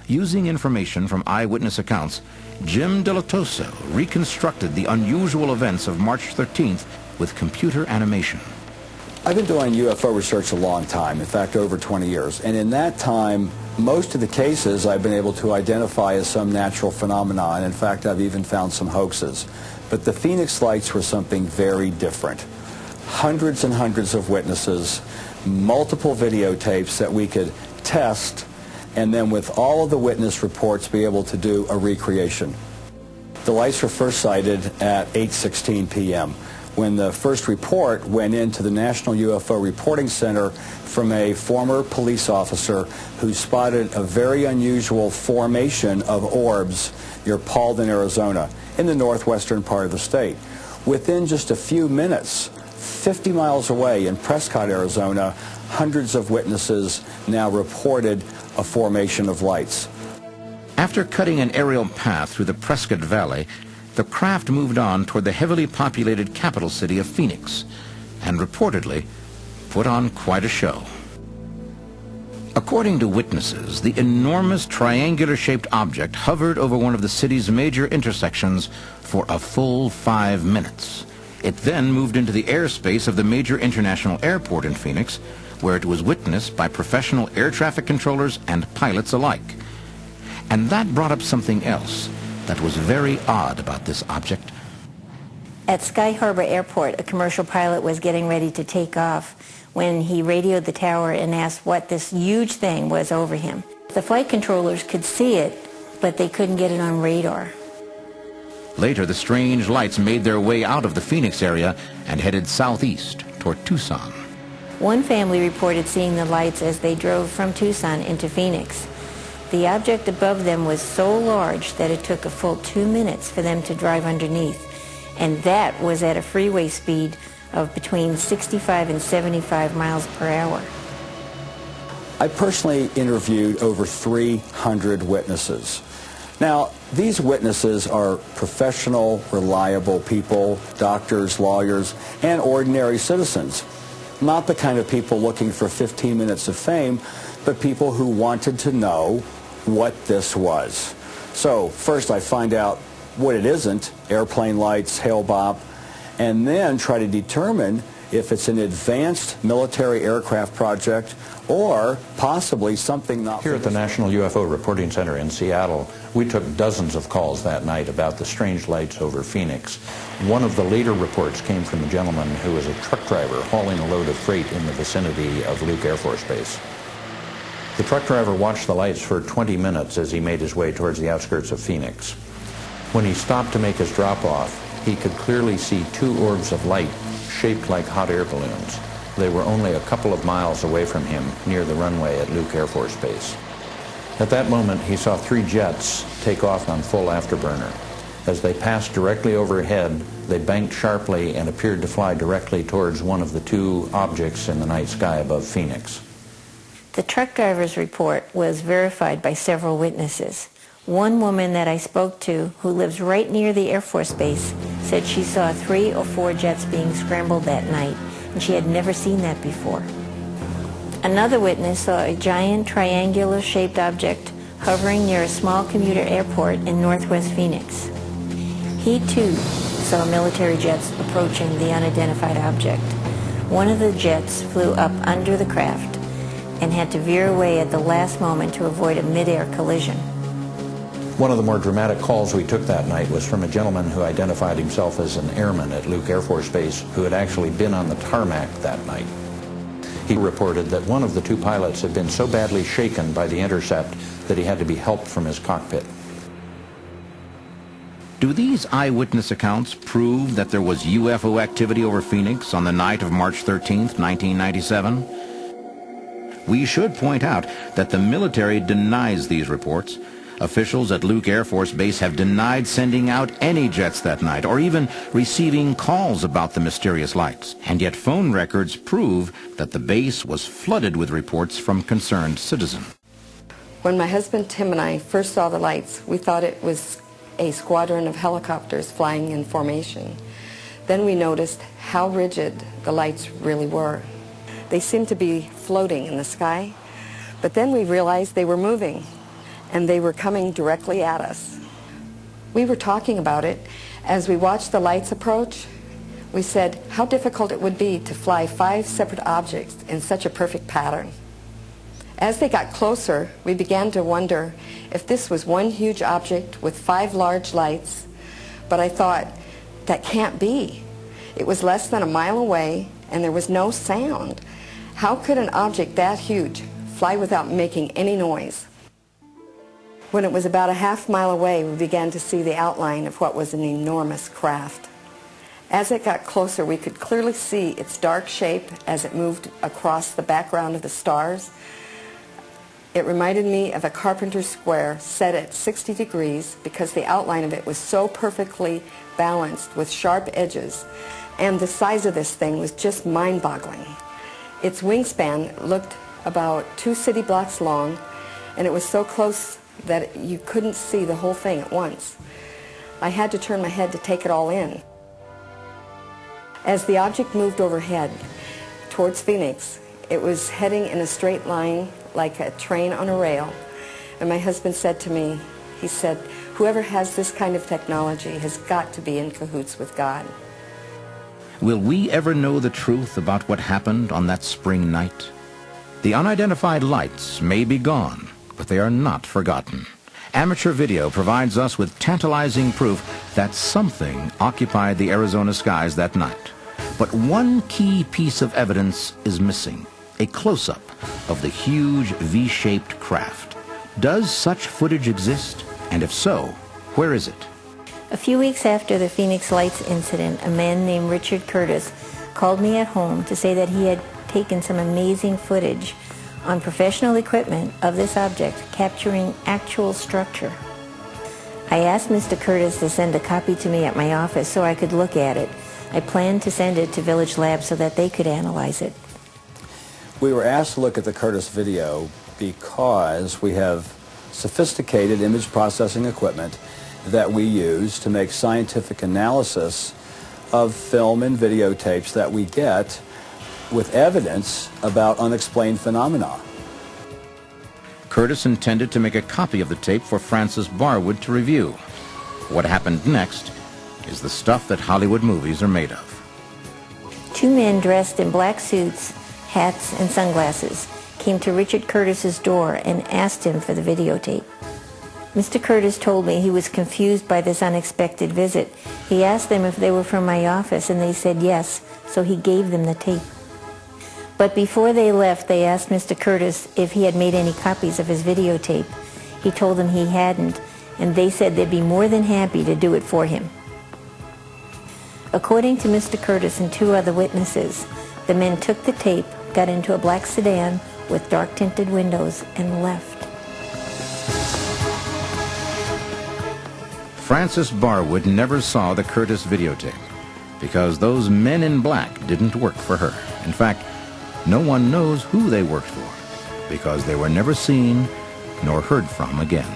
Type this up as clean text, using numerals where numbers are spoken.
Using information from eyewitness accounts, Jim Delatoso reconstructed the unusual events of March 13th with computer animation. I've been doing UFO research a long time, in fact over 20 years, and in that time most of the cases I've been able to identify as some natural phenomenon. In fact, I've even found some hoaxes. But the Phoenix lights were something very different. Hundreds and hundreds of witnesses, multiple videotapes that we could test, and then with all of the witness reports be able to do a recreation. The lights were first sighted at 8:16 p.m. when the first report went into the National UFO Reporting Center from a former police officer who spotted a very unusual formation of orbs near Paulden, Arizona, in the northwestern part of the state. Within just a few minutes, 50 miles away in Prescott, Arizona, hundreds of witnesses now reported a formation of lights. After cutting an aerial path through the Prescott Valley, the craft moved on toward the heavily populated capital city of Phoenix and reportedly put on quite a show. According to witnesses, the enormous triangular-shaped object hovered over one of the city's major intersections for a full 5 minutes. It then moved into the airspace of the major international airport in Phoenix, where it was witnessed by professional air traffic controllers and pilots alike. And that brought up something else that was very odd about this object. At Sky Harbor Airport, a commercial pilot was getting ready to take off when he radioed the tower and asked what this huge thing was over him. The flight controllers could see it, but they couldn't get it on radar. Later, the strange lights made their way out of the Phoenix area and headed southeast toward Tucson. One family reported seeing the lights as they drove from Tucson into Phoenix. The object above them was so large that it took a full 2 minutes for them to drive underneath, and that was at a freeway speed of between 65 and 75 miles per hour. I personally interviewed over 300 witnesses. Now, these witnesses are professional, reliable people, doctors, lawyers, and ordinary citizens. Not the kind of people looking for 15 minutes of fame, but people who wanted to know what this was. So first I find out what it isn't, airplane lights, hail-bop, and then try to determine if it's an advanced military aircraft project or possibly something not... Here at the National UFO Reporting Center in Seattle, we took dozens of calls that night about the strange lights over Phoenix. One of the later reports came from a gentleman who was a truck driver hauling a load of freight in the vicinity of Luke Air Force Base. The truck driver watched the lights for 20 minutes as he made his way towards the outskirts of Phoenix. When he stopped to make his drop-off, he could clearly see 2 orbs of light shaped like hot air balloons. They were only a couple of miles away from him near the runway at Luke Air Force Base. At that moment, he saw 3 jets take off on full afterburner. As they passed directly overhead, they banked sharply and appeared to fly directly towards one of the 2 objects in the night sky above Phoenix. The truck driver's report was verified by several witnesses. One woman that I spoke to, who lives right near the Air Force Base, said she saw 3 or 4 jets being scrambled that night, and she had never seen that before. Another witness saw a giant triangular-shaped object hovering near a small commuter airport in northwest Phoenix. He, too, saw military jets approaching the unidentified object. One of the jets flew up under the craft and had to veer away at the last moment to avoid a mid-air collision. One of the more dramatic calls we took that night was from a gentleman who identified himself as an airman at Luke Air Force Base who had actually been on the tarmac that night. He reported that one of the 2 pilots had been so badly shaken by the intercept that he had to be helped from his cockpit. Do these eyewitness accounts prove that there was UFO activity over Phoenix on the night of March 13th, 1997? We should point out that the military denies these reports. Officials at Luke Air Force Base have denied sending out any jets that night or even receiving calls about the mysterious lights. And yet phone records prove that the base was flooded with reports from concerned citizens. When my husband Tim and I first saw the lights, we thought it was a squadron of helicopters flying in formation. Then we noticed how rigid the lights really were. They seemed to be floating in the sky, but then we realized they were moving. and they were coming directly at us. We were talking about it. As we watched the lights approach, we said how difficult it would be to fly 5 separate objects in such a perfect pattern. As they got closer, we began to wonder if this was one huge object with 5 large lights, but I thought, that can't be. It was less than a mile away, and there was no sound. How could an object that huge fly without making any noise? When it was about a half-mile away, we began to see the outline of what was an enormous craft. As it got closer, we could clearly see its dark shape as it moved across the background of the stars. It reminded me of a carpenter's square set at 60 degrees because the outline of it was so perfectly balanced with sharp edges, and the size of this thing was just mind-boggling. Its wingspan looked about 2 city blocks long, and it was so close that you couldn't see the whole thing at once. I had to turn my head to take it all in. As the object moved overhead towards Phoenix, it was heading in a straight line like a train on a rail. And my husband said to me, he said, whoever has this kind of technology has got to be in cahoots with God. Will we ever know the truth about what happened on that spring night? The unidentified lights may be gone, but they are not forgotten. Amateur video provides us with tantalizing proof that something occupied the Arizona skies that night. But one key piece of evidence is missing, a close-up of the huge V-shaped craft. Does such footage exist? And if so, where is it? A few weeks after the Phoenix Lights incident, a man named Richard Curtis called me at home to say that he had taken some amazing footage on professional equipment of this object capturing actual structure. I asked Mr. Curtis to send a copy to me at my office so I could look at it. I planned to send it to Village Labs so that they could analyze it. We were asked to look at the Curtis video because we have sophisticated image processing equipment that we use to make scientific analysis of film and videotapes that we get with evidence about unexplained phenomena. Curtis intended to make a copy of the tape for Frances Barwood to review. What happened next is the stuff that Hollywood movies are made of. 2 men dressed in black suits, hats, and sunglasses came to Richard Curtis's door and asked him for the videotape. Mr. Curtis told me he was confused by this unexpected visit. He asked them if they were from my office, and they said yes, so he gave them the tape. But before they left, they asked Mr. Curtis if he had made any copies of his videotape. He told them he hadn't, and they said they'd be more than happy to do it for him. According to Mr. Curtis and 2 other witnesses, the men took the tape, got into a black sedan with dark-tinted windows, and left. Frances Barwood never saw the Curtis videotape because those men in black didn't work for her. In fact, no one knows who they worked for because they were never seen nor heard from again.